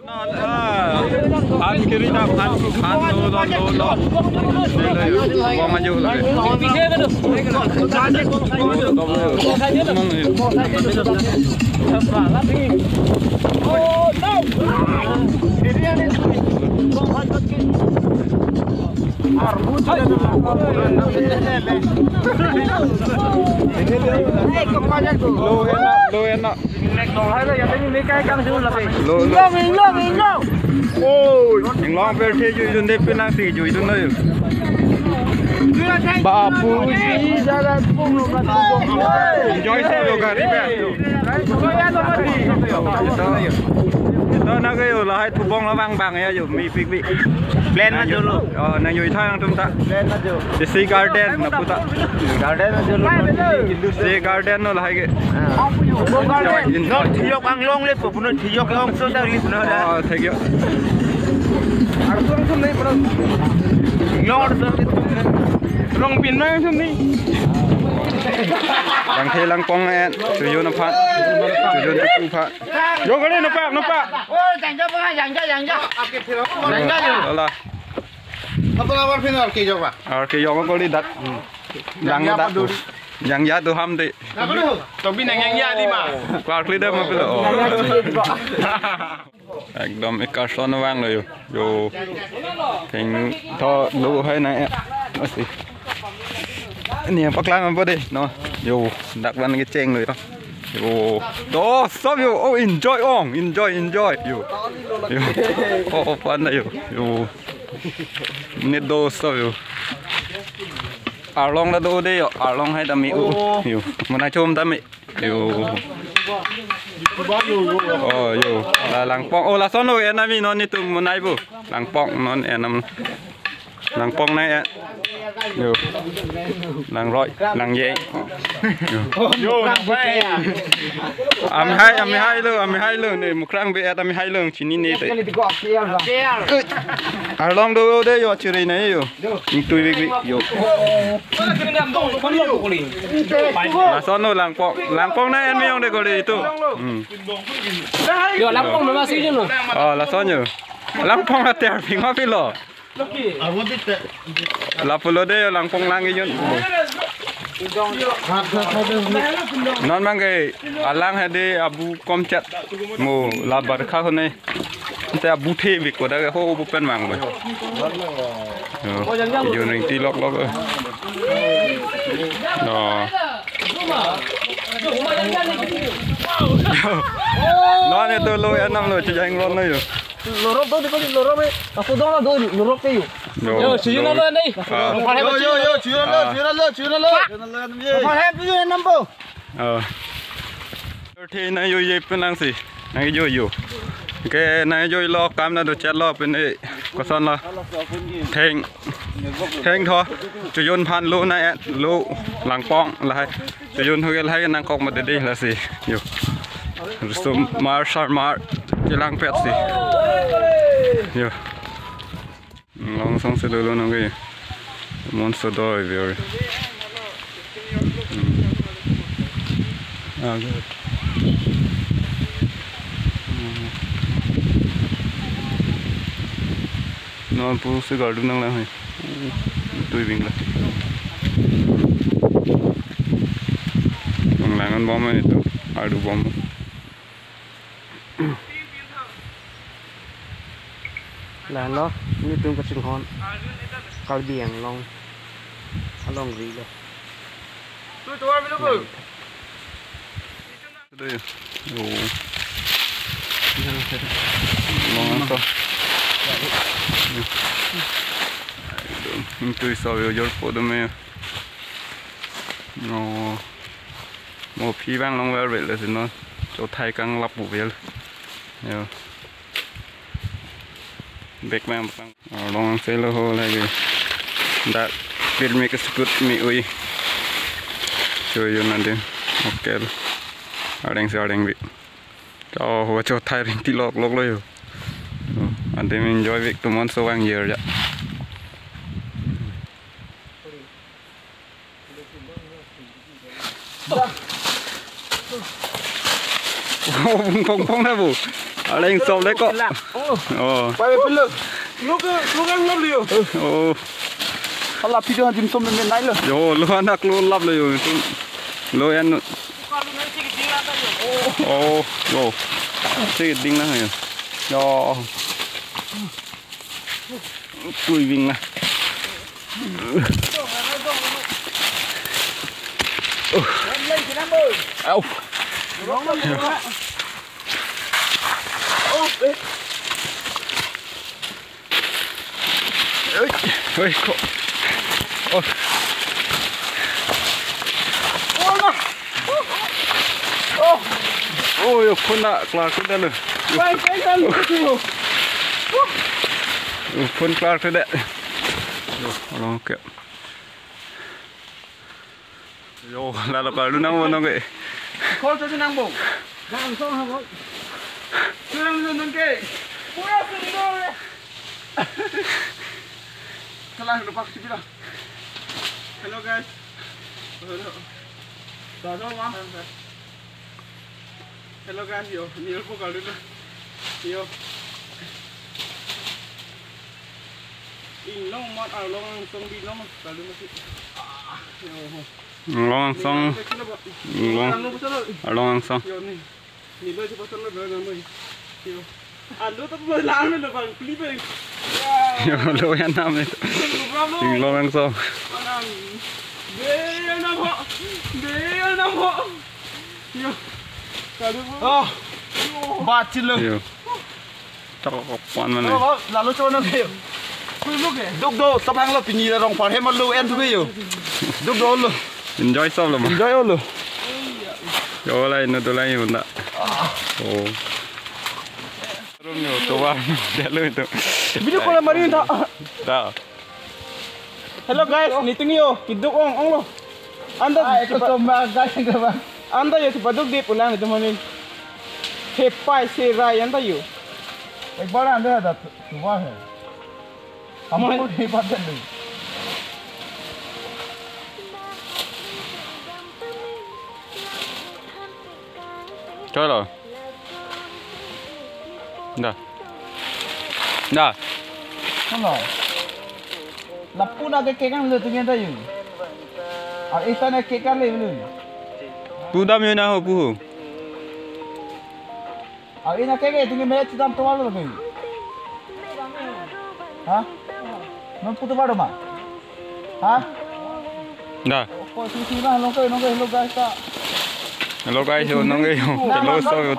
An kiri dah an lo. Buang maju lagi. Oh no! Lo enak. Yang long versi jujur deh pinang sih jujur nih. Bapuji jalan pung enjoy sih lo kari Itu nak yo lah hai thubong lah bang ya yo mi pik pik. Plan aja lo. Oh na yo thang tum tak. Plan aja. Desi garden na puta. Garden aja lo. Desi garden no lah hai ke. No thiyok ang long le puno thiyok long so ta li puno da. Oh thank you. Arthur sum nahi pura. Lord sir long pin na sum ni. Lang thế langpong en, chojun aphan, chojun tu pha. Yo cái này nó pak. Ôi, dành cho. Dành cho. Đó là. Apa lawan final ke jawab? Ke jawab ko li dat. Yang ya tu ham ti. Tobi nang yang ya 5. Klar leader ma pilo. Ekdom ikason wang lo yo. Thing tho lu hai nai. Mesti. Ini pak lang apa deh, no, yo, dak ban cái cheng rồi đó, yo, đó, stop yo, oh enjoy yo, oh fun đấy yo, net do stop yo, long là do đấy yo, long hay đam mê yo, mà nay chôm đam mê, yo, oh yo, là langpong, oh là son rồi em mi non itu mà nay bu, langpong non em langpong này yo lang roi lang ye yo lang bay am hai lo ne mukrang be am hai lo chini ne te long do de yo chiri ne yo tui vi yo la son no langpong này em yong de ko de tu yo langpong nó masih je no oh la son yo langpong la ter phing ma phi lo la pulo de langpong lang yun non mang cái alang hay de abu kom chat mo la barkha ko ne te abu the việc của đây ho bu pen mang rồi yo ring ti lok đó nó này tôi lôi ăn năm rồi cho anh luôn đây rồi lorop tuh di sini lorop aku dong lah doi lorop tuh yo sini lo nih yo cium lo mau happy yo number thì này yo ye penang si này yo cái này yo lo cam là được chặt lo bên đây có son lo thèn thôi chojun phan lô này lô langpong là hay chojun hơi là hay năng cọc mà đây là gì yo sum mar cái lang pet gì yo long song se lo nó cái mon so đôi rồi nó pu se garden nang la hai tui bing la nang langan bom itu adu bom là nó như tương cái sinh hòn cao biển long long gì đây đây long to tui sao yo po do me no mo phi bang long về là nó cho thay căng lắp bộ về yo back man long say lo ho lagi that will make us good me ui show you nanti okay adeng bi cho ho cho thay ring ti lok lo yo nanti enjoy việc tụi mon so wang year ya phong phong đó bu Ada yang sob deh kok. Oh. Pai pelu. Lu kan lap liu. Oh. Kalau video dim som men nai lo. Yo, lu anak lu lap lo yo. Lu yang. Oh, yo. Sikit ding lah yo. Yo. Cùi vinh này. Au. Ôi, kok. Oh. Oh, yo pun nak keluar ke dah lu. Pun keluar ke dah. Yo, orang ke. Yo, lalu kalau nang mana ke? Kau tu nang bong. Nang song ha bong. Nang ke. Pura sendiri le. Salah lupa sipila. Hello guys. Hello guys, yo, ni lupa kalau dulu. Yo. In long mat long song di long kalau masih. Long song. Long song. Yo ni. Ni boleh cepat lo berang mai. Yo. Ando tu boleh lawan lo bang, clip ni. Yo, lo yang nama itu. Long song. Dia nama. Yo. Oh, baca lo. Yo. Tak kapan mana. Lalu coba nak yo. Duk do, sabang lo pinji orang parhe malu en tu yo. Duk do lo. Enjoy sob lo mah. Enjoy lo. Yo lain tu lain pun tak. Oh. Terus yo tua dia lo itu. Video call mari tak. Tak. Hello guys, ni tinggi yo. Kiduk ong lo. Anda cepat guys ke bang. Anda yo cepat duk di pulang itu mamin. Hepai serai anda yo. Ek baru anda ada tua hai. Kamu ni patut ni. Cholo. Dah. Dah. Hello. Lapu nak kekan lu tinggi dah yo. Ar isa nak kekan le lu. Pudam yo na ho pu. Ar ina keke tinggi me chidam tua lu ke. Ha? Nong putu baru mah? Ha? Dah. Kau sini lah, nong ke hello guys tak? Hello guys, yo nong yo. Hello so yo.